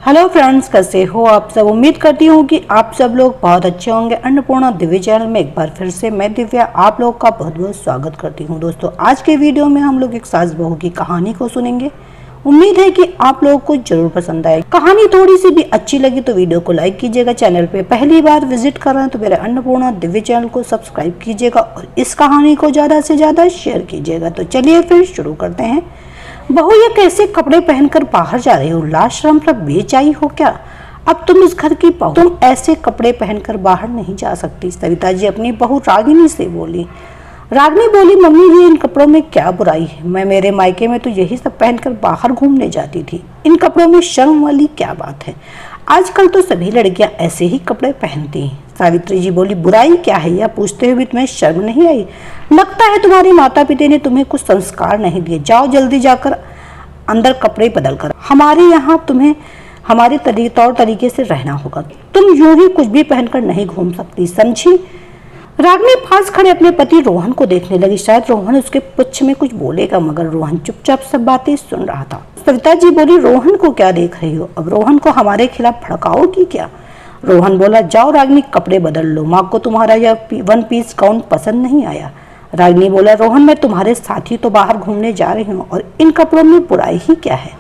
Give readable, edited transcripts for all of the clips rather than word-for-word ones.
Hello friends, कैसे हो आप सब। उम्मीद करती हूँ कि आप सब लोग बहुत अच्छे होंगे। अन्नपूर्णा दिव्य चैनल में एक बार फिर से मैं दिव्या आप लोग का बहुत बहुत स्वागत करती हूँ। दोस्तों, आज के वीडियो में हम लोग एक सास बहू की कहानी को सुनेंगे। उम्मीद है कि आप लोगों को जरूर पसंद आए। कहानी थोड़ी सी भी अच्छी लगी तो वीडियो को लाइक कीजिएगा। चैनल पे पहली बार विजिट कर रहे हैं तो मेरे अन्नपूर्णा दिव्य चैनल को सब्सक्राइब कीजिएगा और इस कहानी को ज्यादा से ज्यादा शेयर कीजिएगा। तो चलिए फिर शुरू करते हैं। बहू, ये कैसे कपड़े पहनकर बाहर जा रही हो? लाज शर्म सब बेच आई हो क्या? अब तुम इस घर की बहू, तुम ऐसे कपड़े पहनकर बाहर नहीं जा सकती। सविता जी अपनी बहू रागिनी से बोली। रागिनी बोली, मम्मी जी इन कपड़ों में क्या बुराई है? मैं मेरे मायके में तो यही सब पहनकर बाहर घूमने जाती थी। इन कपड़ों में शर्म वाली क्या बात है? आजकल तो सभी लड़कियां ऐसे ही कपड़े पहनती हैं। सावित्री जी बोली, बुराई क्या है? यह पूछते हुए भी तुम्हें शर्म नहीं आई? लगता है तुम्हारे माता पिता ने तुम्हें कुछ संस्कार नहीं दिए। जाओ जल्दी जाकर अंदर कपड़े बदल कर, हमारे यहाँ तुम्हें हमारे तौर तरीके से रहना होगा। तुम यूं ही कुछ भी पहनकर नहीं घूम सकती, समझी? रागिनी पास खड़े अपने पति रोहन को देखने लगी। शायद रोहन उसके पुच्छ में कुछ बोलेगा, मगर रोहन चुपचाप सब बातें सुन रहा था। सविता जी बोली, रोहन को क्या देख रही हो? अब रोहन को हमारे खिलाफ भड़काओगी क्या? रोहन बोला, जाओ रागिनी कपड़े बदल लो, माँ को तुम्हारा यह वन पीस गाउन पसंद नहीं आया। रागिनी बोला, रोहन मैं तुम्हारे साथ ही तो बाहर घूमने जा रही हूँ और इन कपड़ों में बुराई ही क्या है?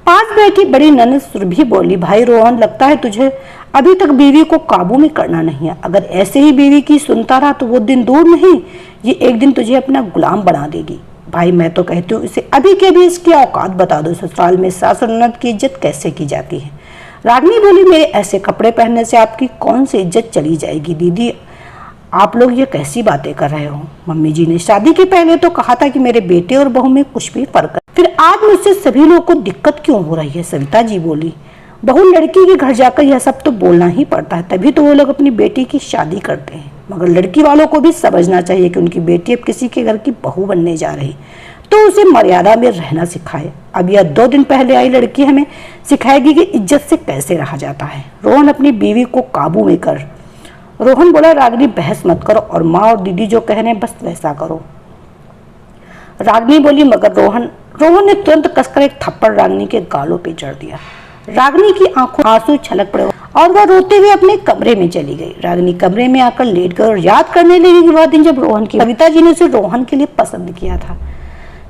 पास बैठी बड़ी ननद सुरभि बोली, भाई रोहन, लगता है तुझे अभी तक बीवी को काबू में करना नहीं है। अगर ऐसे ही बीवी की सुनता रहा तो वो दिन दूर नहीं, ये एक दिन तुझे अपना गुलाम बना देगी। भाई मैं तो कहती हूँ इसे अभी के भी इसकी औकात बता दो। ससुराल में सास और ननद की इज्जत कैसे की जाती है? रागिनी बोली, मेरे ऐसे कपड़े पहनने से आपकी कौन सी इज्जत चली जाएगी? दीदी आप लोग ये कैसी बातें कर रहे हो? मम्मी जी ने शादी के पहले तो कहा था कि मेरे बेटे और बहू में कुछ भी फर्क है, फिर आज मुझसे सभी लोगों को दिक्कत क्यों हो रही है? सविता जी बोली, बहू लड़की के घर जाकर यह सब तो बोलना ही पड़ता है, तभी तो वो लोग अपनी बेटी की शादी करते हैं। मगर लड़की वालों को भी समझना चाहिए कि उनकी बेटी अब किसी के घर की बहू बनने जा रही, तो उसे मर्यादा में रहना सिखाए। अब यह 2 दिन पहले आई लड़की हमें सिखाएगी कि इज्जत से कैसे रहा जाता है। रोहन अपनी बीवी को काबू में कर। रोहन बोला, रागिनी बहस मत करो और माँ और दीदी जो कह रहे हैं बस वैसा करो। रागिनी बोली, मगर रोहन ने तुरंत कसकर एक थप्पड़ रागिनी के गालों पे जड़ दिया। रागिनी की आंखों आंसू छलक पड़े और वह रोते हुए अपने कमरे में चली गई। रागिनी कमरे में आकर लेट गई और याद करने लगी कि वह दिन जब रोहन की सविता जी ने उसे रोहन के लिए पसंद किया था।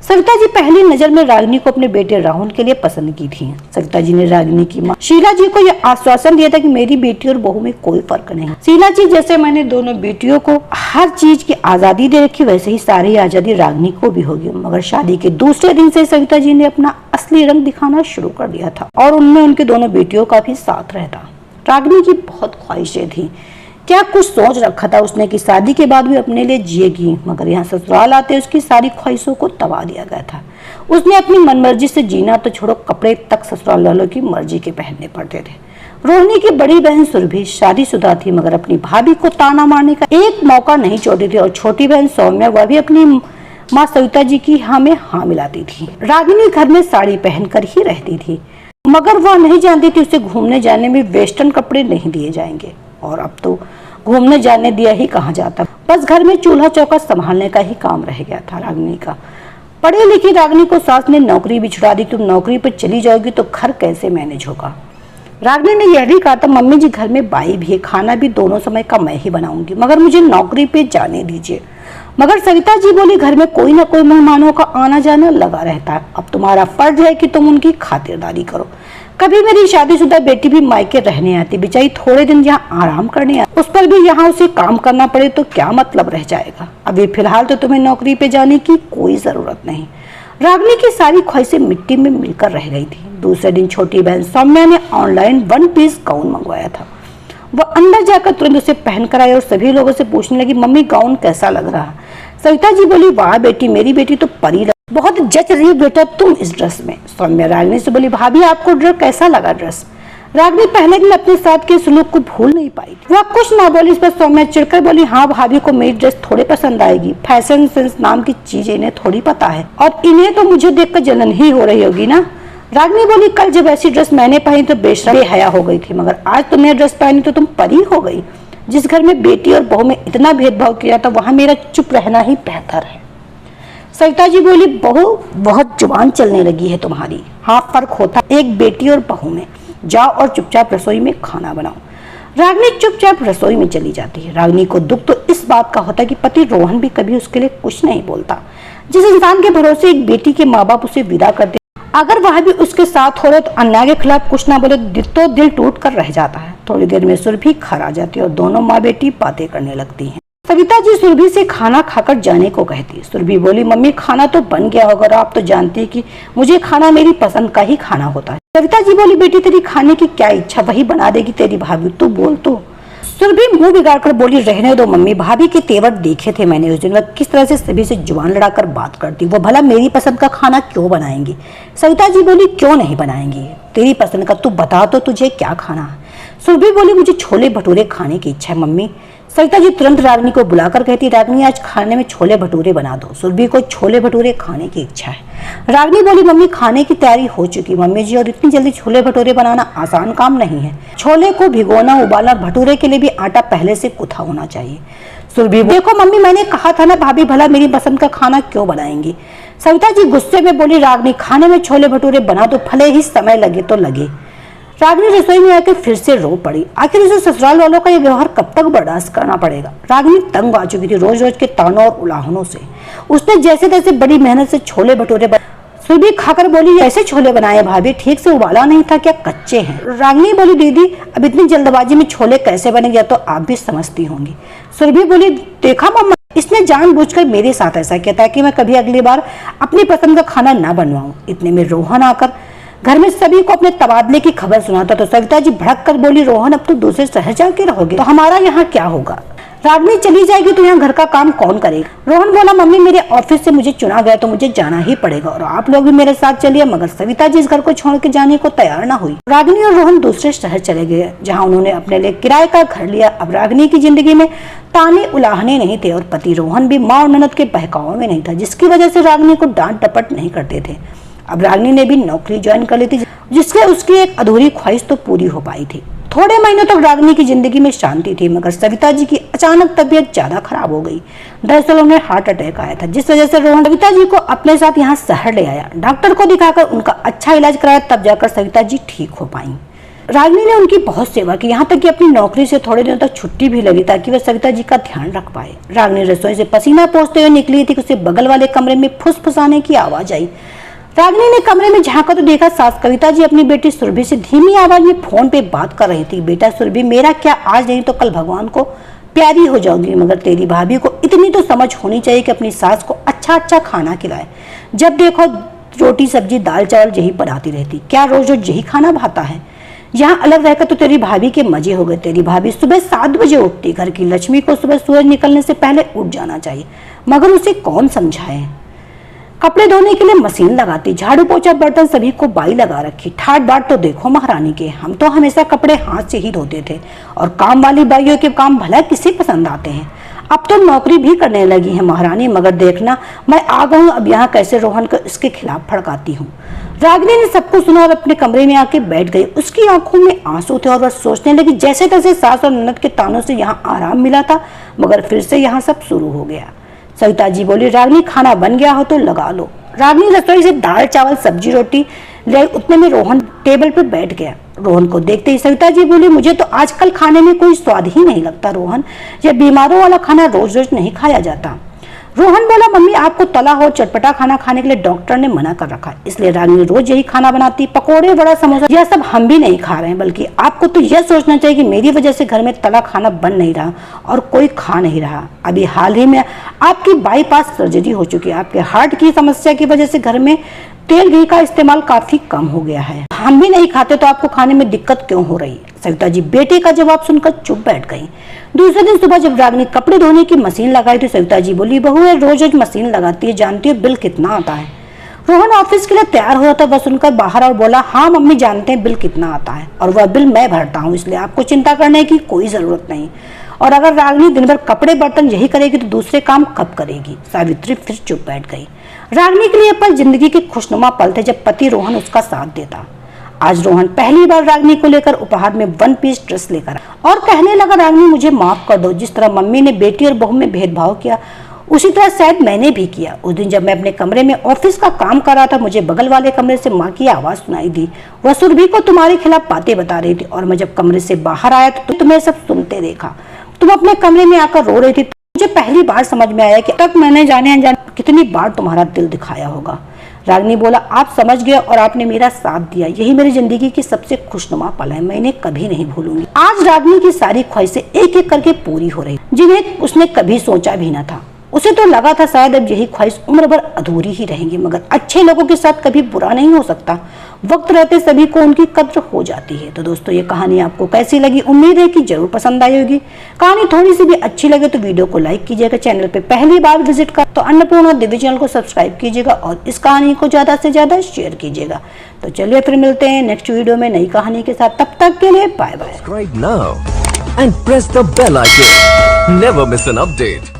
सविता जी पहली नजर में रागिनी को अपने बेटे राहुल के लिए पसंद की थी। सविता जी ने रागिनी की मां शीला जी को यह आश्वासन दिया था कि मेरी बेटी और बहू में कोई फर्क नहीं। शीला जी, जैसे मैंने दोनों बेटियों को हर चीज की आजादी दे रखी, वैसे ही सारी आजादी रागिनी को भी होगी। मगर शादी के दूसरे दिन से सविता जी ने अपना असली रंग दिखाना शुरू कर दिया था और उनमें उनके दोनों बेटियों का भी साथ रहता। रागिनी की बहुत ख्वाहिशें थी। क्या कुछ सोच रखा था उसने कि शादी के बाद भी अपने लिए जिएगी, मगर यहाँ ससुराल आते उसकी सारी ख्वाहिशों को दबा दिया गया था। उसने अपनी मनमर्जी से जीना तो छोड़ो, कपड़े तक ससुराल वालों की मर्जी के पहनने पड़ते थे। रोहिणी की बड़ी बहन सुरभि शादीशुदा थी, मगर अपनी भाभी को ताना मारने का एक मौका नहीं छोड़ती थी और छोटी बहन सौम्या, वह भी अपनी माँ सविता जी की हाँ में हाँ मिलाती थी। रागिनी घर में साड़ी पहनकर ही रहती थी, मगर वह नहीं जानती थी उसे घूमने जाने में वेस्टर्न कपड़े नहीं दिए जाएंगे। और अब तो घूमने जाने दिया ही कहा जाता, बस घर में चूल्हा चौका संभालने का ही काम रह गया था रागिनी का। पढ़ी लिखी रागिनी को सास ने नौकरी भी छुड़ा दी। तुम नौकरी पर चली जाओगी तो घर कैसे मैनेज होगा? रागिनी ने यह भी कहा था, मम्मी जी घर में बाई भी है, खाना भी दोनों समय का मैं ही बनाऊंगी, मगर मुझे नौकरी पे जाने दीजिए। मगर सविता जी बोली, घर में कोई ना कोई मेहमानों का आना जाना लगा रहता है, अब तुम्हारा फर्ज है कि तुम उनकी खातिरदारी करो। कभी मेरी शादीशुदा बेटी भी मायके रहने आती, बेचारी थोड़े दिन यहाँ आराम करने आती, उस पर भी यहाँ उसे काम करना पड़े तो क्या मतलब रह जाएगा? अभी फिलहाल तो तुम्हें नौकरी पे जाने की कोई जरूरत नहीं। रागिनी की सारी ख्वाहिशें मिट्टी में मिलकर रह गई थी। दूसरे दिन छोटी बहन सौम्या ने ऑनलाइन 1 पीस गाउन मंगवाया था। वह अंदर जाकर तुरंत उसे पहनकर आई और सभी लोगों से पूछने लगी, मम्मी गाउन कैसा लग रहा? सविता जी बोली, वाह बेटी, मेरी बेटी तो परी बहुत जच रही है बेटा तुम इस ड्रेस में। सौम्या रागिनी से बोली, भाभी आपको ड्रेस कैसा लगा? ड्रेस रागिनी पहने के लिए अपने साथ के सलूक को भूल नहीं पाई। वह कुछ ना बोली। इस पर सौम्या चिढ़कर बोली, हाँ भाभी को मेरी ड्रेस थोड़ी पसंद आएगी, फैशन सेंस नाम की चीज इन्हें थोड़ी पता है और इन्हें तो मुझे देखकर जलन ही हो रही होगी ना। रागिनी बोली, कल जब ऐसी ड्रेस मैंने पहनी तो बेशर्म हया हो गई थी, मगर आज तुमने ड्रेस पहनी तो तुम परी हो गई। जिस घर में बेटी और बहू में इतना भेदभाव किया था वहां मेरा चुप रहना ही बेहतर है। सविता जी बोली, बहू बहुत जुबान चलने लगी है तुम्हारी। हाँ फर्क होता एक बेटी और बहू में। जाओ और चुपचाप रसोई में खाना बनाओ। रागिनी चुपचाप रसोई में चली जाती है। रागिनी को दुख तो इस बात का होता है कि पति रोहन भी कभी उसके लिए कुछ नहीं बोलता। जिस इंसान के भरोसे एक बेटी के माँ बाप उसे विदा करते, अगर वह भी उसके साथ हो रहे तो अन्याय के खिलाफ कुछ ना बोले तो दिल टूट कर रह जाता है। थोड़ी देर में सुरभि घर आ जाती है और दोनों माँ बेटी बातें करने लगती हैं। सविता जी सुरभि से खाना खाकर जाने को कहती है। सुरभि बोली, मम्मी खाना तो बन गया होगा, आप तो जानती है कि मुझे खाना मेरी पसंद का ही खाना होता है। सविता जी बोली, बेटी तेरी खाने की क्या इच्छा वही बना देगी तेरी भाभी, तू बोल तो। सुरभि मुंह बिगाड़कर बोली, रहने दो मम्मी, भाभी के तेवर देखे थे मैंने उस दिन, वह किस तरह से सभी से जुबान लड़ाकर बात करती, वो भला मेरी पसंद का खाना क्यों बनाएंगी। सविता जी बोली, क्यों नहीं बनाएंगी, तेरी पसंद का तू बता तो तुझे क्या खाना है। सुरभि बोली, मुझे छोले भटूरे खाने की इच्छा है मम्मी। सविता जी तुरंत रागिनी को बुलाकर कहती, रागिनी आज खाने में छोले भटूरे बना दो। सुरभि को छोले भटूरे खाने की इच्छा है। रागिनी बोली, मम्मी खाने की तैयारी हो चुकी मम्मी जी, और इतनी जल्दी छोले भटूरे बनाना आसान काम नहीं है। छोले को भिगोना, उबालना, भटूरे के लिए भी आटा पहले से गुथा होना चाहिए। सुरभि, देखो मम्मी मैंने कहा था ना, भाभी भला मेरी पसंद का खाना क्यों बनाएंगी। सविता जी गुस्से में बोली, रागिनी खाने में छोले भटूरे बना दो, भले ही समय लगे तो लगे। रागिनी रसोई में आकर फिर से रो पड़ी। आखिर उसे ससुराल वालों का ये व्यवहार कब तक बर्दाश्त करना पड़ेगा। रागिनी तंग आ चुकी थी रोज रोज के तानों और उलाहनों से। उसने जैसे तैसे बड़ी मेहनत से छोले भटूरे सुरभि खाकर बोली, ऐसे छोले बनाए भाभी, ठीक से उबाला नहीं था क्या, कच्चे हैं। रागिनी बोली, दीदी अब इतनी जल्दबाजी में छोले कैसे बनेंगे, तो आप भी समझती होंगी। सुरभि बोली, देखा मम्मा, इसने जानबूझकर मेरे साथ ऐसा किया ताकि मैं कभी अगली बार अपनी पसंद का खाना ना बनवाऊं। इतने में रोहन आकर घर में सभी को अपने तबादले की खबर सुनाता तो सविता जी भड़क कर बोली, रोहन अब तो दूसरे शहर जाके रहोगे तो हमारा यहाँ क्या होगा। रागिनी चली जाएगी तो यहाँ घर का काम कौन करेगा। रोहन बोला, मम्मी मेरे ऑफिस से मुझे चुना गया तो मुझे जाना ही पड़ेगा और आप लोग भी मेरे साथ चलिए। मगर सविता जी इस घर को छोड़ के जाने को तैयार न हुई। रागिनी और रोहन दूसरे शहर चले गए जहाँ उन्होंने अपने लिए किराए का घर लिया। अब रागिनी की जिंदगी में ताने उलाहने नहीं थे और पति रोहन भी माँ और ननद के बहकाव में नहीं था, जिसकी वजह से रागिनी को डांट डपट नहीं करते थे। अब रागिनी ने भी नौकरी ज्वाइन कर ली थी, जिससे उसकी एक अधूरी ख्वाहिश तो पूरी हो पाई थी। थोड़े महीनों तक रागिनी की जिंदगी में शांति थी, मगर सविता जी की अचानक तबीयत ज्यादा खराब हो गई। दरअसल उन्हें हार्ट अटैक आया था, जिस वजह से रोहन सविता जी को अपने साथ यहाँ शहर ले आया। डॉक्टर को दिखाकर उनका अच्छा इलाज कराया, तब जाकर सविता जी ठीक हो पाई। रागिनी ने उनकी बहुत सेवा की, यहाँ तक कि अपनी नौकरी से थोड़े दिनों तक छुट्टी भी ले ली ताकि वह सविता जी का ध्यान रख पाए। रागिनी रसोई से पसीना पोंछते हुए निकली थी कि उसे बगल वाले कमरे में फुसफुसाने की आवाज आई। रागिनी ने कमरे में झांका तो देखा सास कविता जी अपनी बेटी सुरभि से धीमी आवाज में फोन पे बात कर रही थी। बेटा सुरभि, मेरा क्या आज नहीं तो कल भगवान को प्यारी हो जाओगी, मगर तेरी भाभी को इतनी तो समझ होनी चाहिए कि अपनी सास को अच्छा अच्छा खाना खिलाए। जब देखो रोटी सब्जी दाल चावल यही बनाती रहती, क्या रोज रोज यही खाना भाता है। यहाँ अलग रहकर तो तेरी भाभी के मजे हो गए। तेरी भाभी सुबह 7 बजे उठती, घर की लक्ष्मी को सुबह सूरज निकलने से पहले उठ जाना चाहिए, मगर उसे कौन समझाए। कपड़े धोने के लिए मशीन लगाती, झाड़ू पोछा बर्तन सभी को बाई लगा रखी। ठाट बाट तो देखो महारानी के, हम तो हमेशा कपड़े हाथ से ही धोते थे और काम वाली बाइयों के काम भला किसे पसंद आते हैं। अब तो नौकरी भी करने लगी है महारानी, मगर देखना मैं आ गई हूँ अब यहाँ कैसे रोहन को इसके खिलाफ भड़काती हूँ। रागिनी ने सबको सुना और अपने कमरे में आके बैठ गई। उसकी आंखों में आंसू थे और वह सोचने लगी जैसे तैसे सास और ननद के तानों से यहाँ आराम मिला था, मगर फिर से यहाँ सब शुरू हो गया। सविता जी बोली, रागिनी खाना बन गया हो तो लगा लो। रागिनी रसोई से दाल चावल सब्जी रोटी ले, उतने में रोहन टेबल पर बैठ गया। रोहन को देखते ही सविता जी बोली, मुझे तो आजकल खाने में कोई स्वाद ही नहीं लगता रोहन, ये बीमारों वाला खाना रोज रोज नहीं खाया जाता। रोहन बोला, मम्मी आपको तला हो चटपटा खाना खाने के लिए डॉक्टर ने मना कर रखा, इसलिए रागिनी रोज यही खाना बनाती। पकोड़े बड़ा समोसा यह सब हम भी नहीं खा रहे हैं, बल्कि आपको तो यह सोचना चाहिए कि मेरी वजह से घर में तला खाना बन नहीं रहा और कोई खा नहीं रहा। अभी हाल ही में आपकी बाईपास सर्जरी हो चुकी है, आपके हार्ट की समस्या की वजह से घर में तेल घी का इस्तेमाल काफी कम हो गया है। हम भी नहीं खाते तो आपको खाने में दिक्कत क्यों हो रही है। सविता जी बेटे का जवाब सुनकर चुप बैठ गई। दूसरे दिन सुबह जब रागिनी कपड़े धोने की मशीन लगाई तो सविता जी बोली, बहू है रोज रोज मशीन लगाती है, जानती हो बिल कितना आता है। रोहन ऑफिस के लिए तैयार हुआ था, वह सुनकर बाहर और बोला, हाँ मम्मी जानते हैं बिल कितना आता है और वह बिल मैं भरता हूँ, इसलिए आपको चिंता करने की कोई जरूरत नहीं। और अगर रागिनी दिन भर कपड़े बर्तन यही करेगी तो दूसरे काम कब करेगी। सावित्री फिर चुप बैठ गई। रागिनी के लिए पल जिंदगी के खुशनुमा पल थे जब पति रोहन उसका साथ देता। आज रोहन पहली बार रागिनी को लेकर उपहार में 1 पीस ड्रेस लेकर और कहने लगा, रागिनी मुझे माफ कर दो, जिस तरह मम्मी ने बेटी और बहू में भेदभाव किया उसी तरह शायद मैंने भी किया। उस दिन जब मैं अपने कमरे में ऑफिस का काम कर रहा था, मुझे बगल वाले कमरे से माँ की आवाज सुनाई दी। वह सुरभि को तुम्हारे खिलाफ बातें बता रही थी और मैं जब कमरे से बाहर आया तो तुम्हें सब सुनते देखा। तुम अपने कमरे में आकर रो रही थी। मुझे पहली बार समझ में आया कि तक मैंने जाने अनजाने कितनी बार तुम्हारा दिल दिखाया होगा। रागिनी बोला, आप समझ गए और आपने मेरा साथ दिया। यही मेरी जिंदगी की सबसे खुशनुमा पल है, मैं इन्हें कभी नहीं भूलूंगी। आज रागिनी की सारी ख्वाहिशें एक एक करके पूरी हो रही, जिन्हें उसने कभी सोचा भी न था। उसे तो लगा था शायद अब यही ख्वाहिश उम्र भर अधूरी ही रहेंगी, मगर अच्छे लोगों के साथ कभी बुरा नहीं हो सकता। वक्त रहते सभी को उनकी कद्र हो जाती है। तो दोस्तों, ये कहानी आपको कैसी लगी? उम्मीद है कि जरूर पसंद आई होगी। कहानी थोड़ी सी भी अच्छी लगे तो वीडियो को लाइक कीजिएगा। चैनल पे पहली बार विजिट कर तो अन्नपूर्णा दिव्य चैनल को सब्सक्राइब कीजिएगा और इस कहानी को ज्यादा से ज्यादा शेयर कीजिएगा। तो चलिए फिर मिलते हैं नेक्स्ट वीडियो में नई कहानी के साथ। तब तक के लिए bye bye. Subscribe now and press the bell icon. Never miss an update.